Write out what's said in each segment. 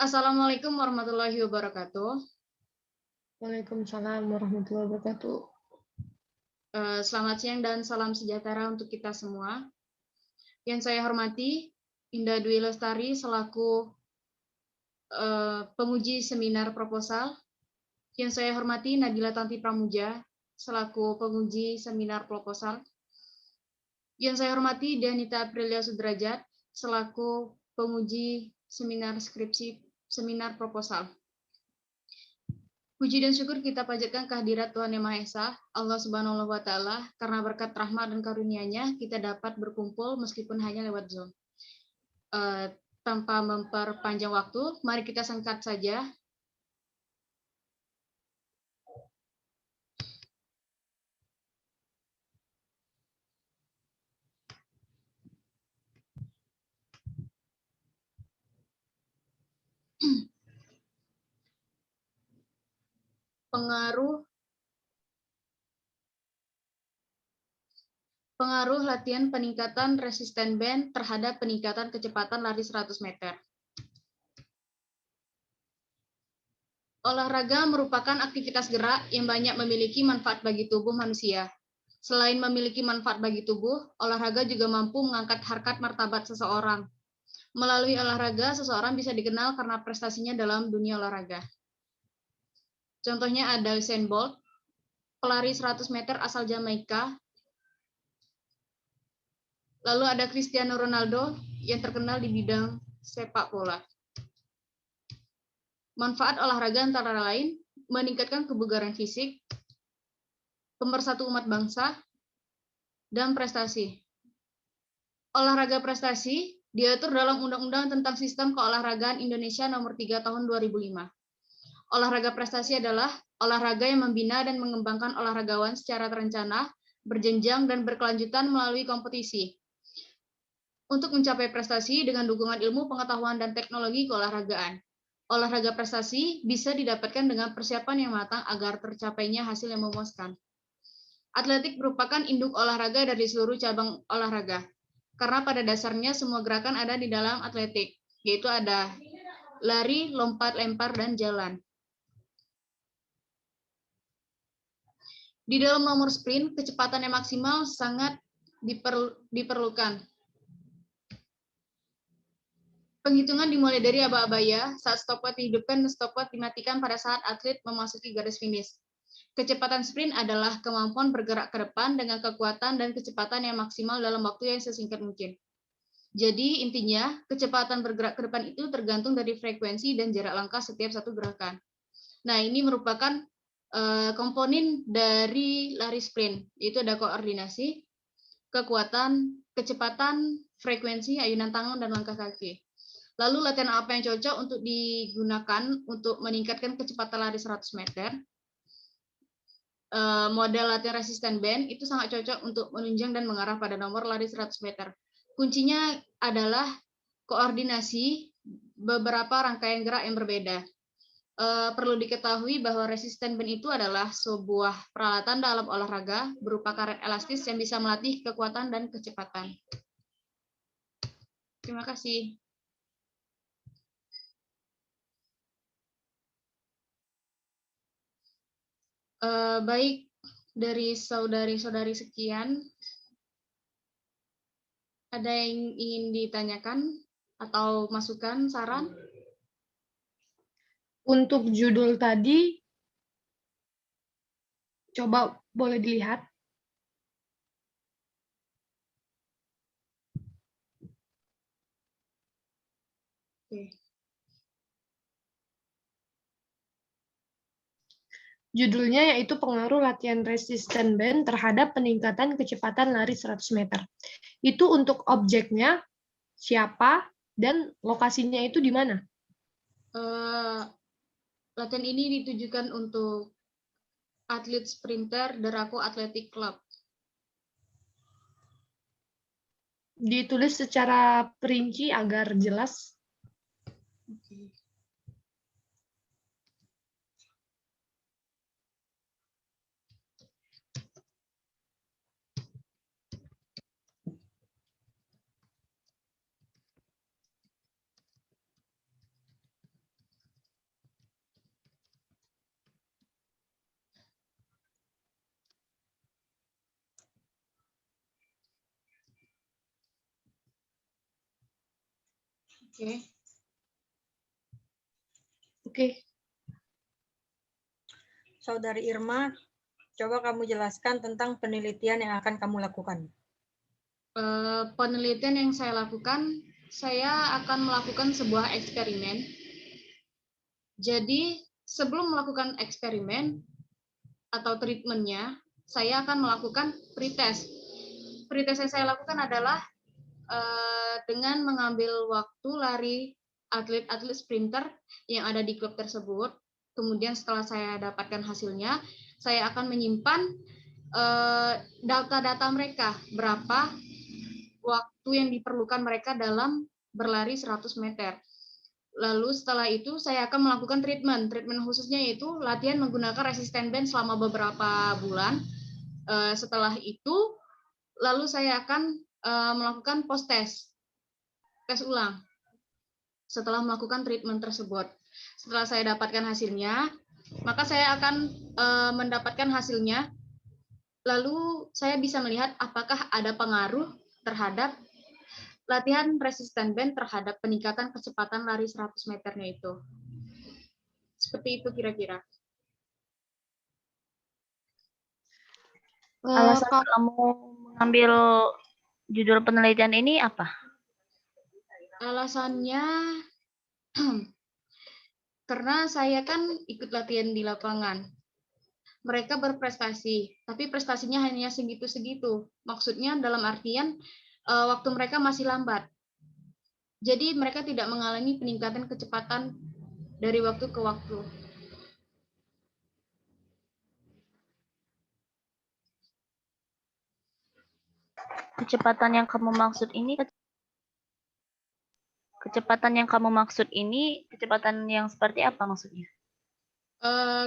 Assalamualaikum warahmatullahi wabarakatuh. Waalaikumsalam warahmatullahi wabarakatuh. Selamat siang dan salam sejahtera untuk kita semua. Yang saya hormati, Indah Dwi Lestari selaku penguji seminar proposal. Yang saya hormati, Nabila Tanti Pramuja selaku penguji seminar proposal. Yang saya hormati, Danita Aprilia Sudrajat selaku penguji seminar skripsi seminar proposal. Puji dan syukur kita panjatkan kehadirat Tuhan Yang Maha Esa, Allah Subhanahu wa Ta'ala, karena berkat rahmat dan karunia-Nya kita dapat berkumpul meskipun hanya lewat Zoom. Tanpa memperpanjang waktu, mari kita singkat saja. Pengaruh latihan peningkatan resisten band terhadap peningkatan kecepatan lari 100 meter. Olahraga merupakan aktivitas gerak yang banyak memiliki manfaat bagi tubuh manusia. Selain memiliki manfaat bagi tubuh, olahraga juga mampu mengangkat harkat martabat seseorang. Melalui olahraga, seseorang bisa dikenal karena prestasinya dalam dunia olahraga. Contohnya ada Usain Bolt, pelari 100 meter asal Jamaika. Lalu ada Cristiano Ronaldo yang terkenal di bidang sepak bola. Manfaat olahraga antara lain meningkatkan kebugaran fisik, pemersatu umat bangsa, dan prestasi. Olahraga prestasi diatur dalam Undang-Undang tentang Sistem Keolahragaan Indonesia Nomor 3 Tahun 2005. Olahraga prestasi adalah olahraga yang membina dan mengembangkan olahragawan secara terencana, berjenjang, dan berkelanjutan melalui kompetisi. Untuk mencapai prestasi dengan dukungan ilmu, pengetahuan, dan teknologi keolahragaan. Olahraga prestasi bisa didapatkan dengan persiapan yang matang agar tercapainya hasil yang memuaskan. Atletik merupakan induk olahraga dari seluruh cabang olahraga. Karena pada dasarnya semua gerakan ada di dalam atletik, yaitu ada lari, lompat, lempar, dan jalan. Di dalam nomor sprint, kecepatan yang maksimal sangat diperlukan. Penghitungan dimulai dari aba-abaya saat stopwatch dihidupkan dan stopwatch dimatikan pada saat atlet memasuki garis finish. Kecepatan sprint adalah kemampuan bergerak ke depan dengan kekuatan dan kecepatan yang maksimal dalam waktu yang sesingkat mungkin. Jadi intinya, kecepatan bergerak ke depan itu tergantung dari frekuensi dan jarak langkah setiap satu gerakan. Nah, ini merupakan komponen dari lari sprint, yaitu ada koordinasi, kekuatan, kecepatan, frekuensi, ayunan tangan, dan langkah kaki. Lalu latihan apa yang cocok untuk digunakan untuk meningkatkan kecepatan lari 100 meter? Model latihan resisten band itu sangat cocok untuk menunjang dan mengarah pada nomor lari 100 meter. Kuncinya adalah koordinasi beberapa rangkaian gerak yang berbeda. Perlu diketahui bahwa resisten band itu adalah sebuah peralatan dalam olahraga berupa karet elastis yang bisa melatih kekuatan dan kecepatan. Terima kasih. Baik, dari saudari-saudari sekian, ada yang ingin ditanyakan atau masukan, saran? Untuk judul tadi, coba boleh dilihat. Oke. Judulnya yaitu pengaruh latihan resisten band terhadap peningkatan kecepatan lari 100 meter. Itu untuk objeknya, siapa, dan lokasinya itu di mana? Latihan ini ditujukan untuk atlet sprinter Deraco Athletic Club. Ditulis secara perinci agar jelas. Oke. Oke. Oke. Saudari Irma, coba kamu jelaskan tentang penelitian yang akan kamu lakukan. Penelitian yang saya lakukan, saya akan melakukan sebuah eksperimen. Jadi, sebelum melakukan eksperimen atau treatmentnya, saya akan melakukan pretest. Pretest yang saya lakukan adalah dengan mengambil waktu lari atlet-atlet sprinter yang ada di klub tersebut. Kemudian setelah saya dapatkan hasilnya, saya akan menyimpan data-data mereka, berapa waktu yang diperlukan mereka dalam berlari 100 meter. Lalu setelah itu saya akan melakukan treatment. Treatment khususnya yaitu latihan menggunakan resistance band selama beberapa bulan. Setelah itu, lalu saya akan melakukan post test, tes ulang. Setelah melakukan treatment tersebut, setelah saya dapatkan hasilnya, maka saya akan mendapatkan hasilnya. Lalu saya bisa melihat apakah ada pengaruh terhadap latihan resistance band terhadap peningkatan kecepatan lari 100 meternya itu. Seperti itu kira-kira. Alasan kamu mengambil judul penelitian ini apa? Alasannya karena saya kan ikut latihan di lapangan. Mereka berprestasi, tapi prestasinya hanya segitu-segitu. Maksudnya dalam artian waktu mereka masih lambat. Jadi mereka tidak mengalami peningkatan kecepatan dari waktu ke waktu. Kecepatan yang kamu maksud ini kecepatan yang seperti apa maksudnya?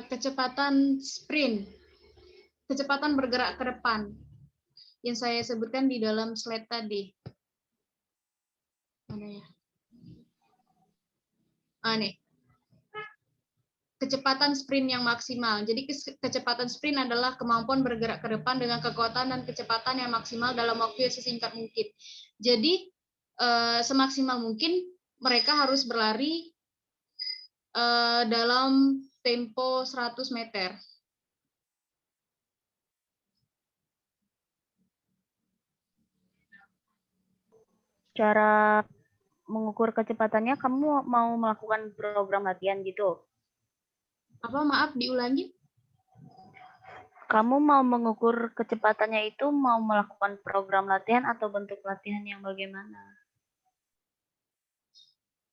Kecepatan sprint, kecepatan bergerak ke depan yang saya sebutkan di dalam slide tadi. Mana ya? Nih. Kecepatan sprint yang maksimal. Jadi kecepatan sprint adalah kemampuan bergerak ke depan dengan kekuatan dan kecepatan yang maksimal dalam waktu yang sesingkat mungkin. Jadi semaksimal mungkin mereka harus berlari dalam tempo 100 meter. Cara mengukur kecepatannya, kamu mau melakukan program latihan gitu? Apa, maaf, diulangi? Kamu mau mengukur kecepatannya itu mau melakukan program latihan atau bentuk latihan yang bagaimana?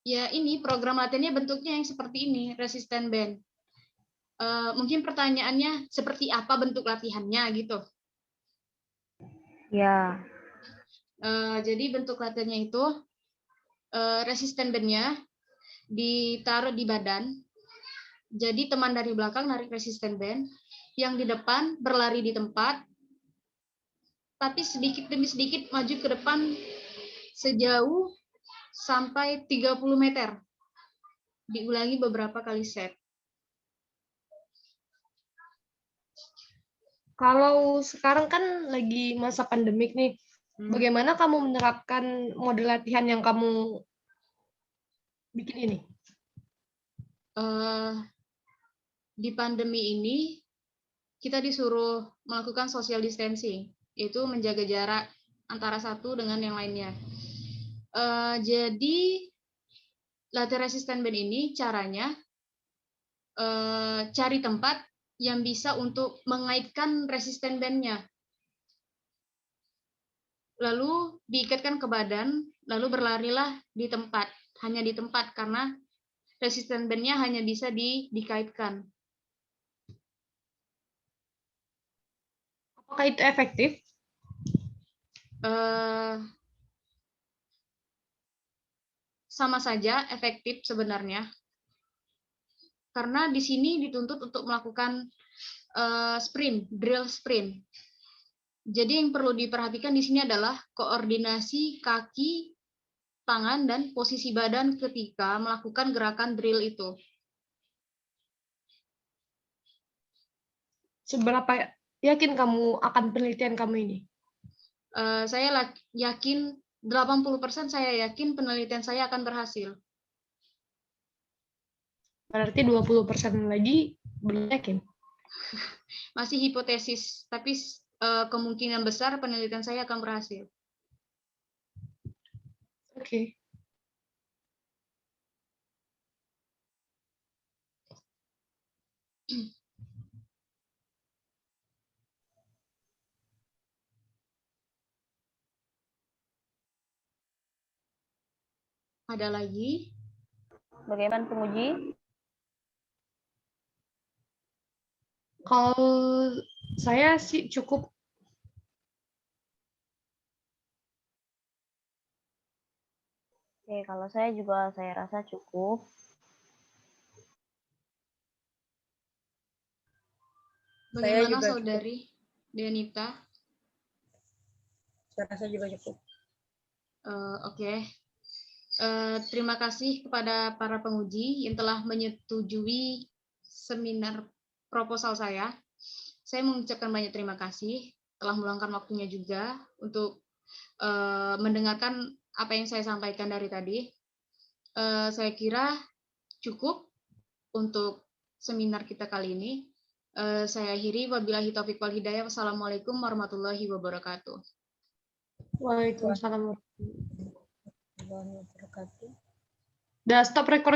Ya, ini program latihannya bentuknya yang seperti ini, resistant band. Mungkin pertanyaannya seperti apa bentuk latihannya gitu. Ya. Jadi bentuk latihannya itu resistant band-nya ditaruh di badan. Jadi teman dari belakang narik resistant band, yang di depan berlari di tempat, tapi sedikit demi sedikit maju ke depan sejauh sampai 30 meter. Diulangi beberapa kali set. Kalau sekarang kan lagi masa pandemik nih, bagaimana kamu menerapkan model latihan yang kamu bikin ini? Di pandemi ini, kita disuruh melakukan social distancing, yaitu menjaga jarak antara satu dengan yang lainnya. Jadi, latihan resistant band ini caranya cari tempat yang bisa untuk mengaitkan resistant band-nya. Lalu diikatkan ke badan, lalu berlarilah di tempat, hanya di tempat, karena resistant band-nya hanya bisa dikaitkan. Apakah itu efektif? Sama saja efektif sebenarnya. Karena di sini dituntut untuk melakukan sprint, drill sprint. Jadi yang perlu diperhatikan di sini adalah koordinasi kaki, tangan, dan posisi badan ketika melakukan gerakan drill itu. Seberapa yakin kamu akan penelitian kamu ini? Saya yakin 80% saya yakin penelitian saya akan berhasil. Berarti 20% lagi belum yakin. Masih hipotesis, tapi kemungkinan besar penelitian saya akan berhasil. Oke. Ada lagi? Bagaimana penguji? Kalau saya sih cukup. Oke, kalau saya juga saya rasa cukup. Bagaimana juga Saudari Denita? Saya rasa juga cukup. Oke. Terima kasih kepada para penguji yang telah menyetujui seminar proposal saya. Saya mengucapkan banyak terima kasih telah meluangkan waktunya juga untuk mendengarkan apa yang saya sampaikan dari tadi. Saya kira cukup untuk seminar kita kali ini. Saya akhiri, wabillahi taufiq wal hidayah. Wassalamualaikum warahmatullahi wabarakatuh. Waalaikumsalam. Wabarakatuh. Udah stop record.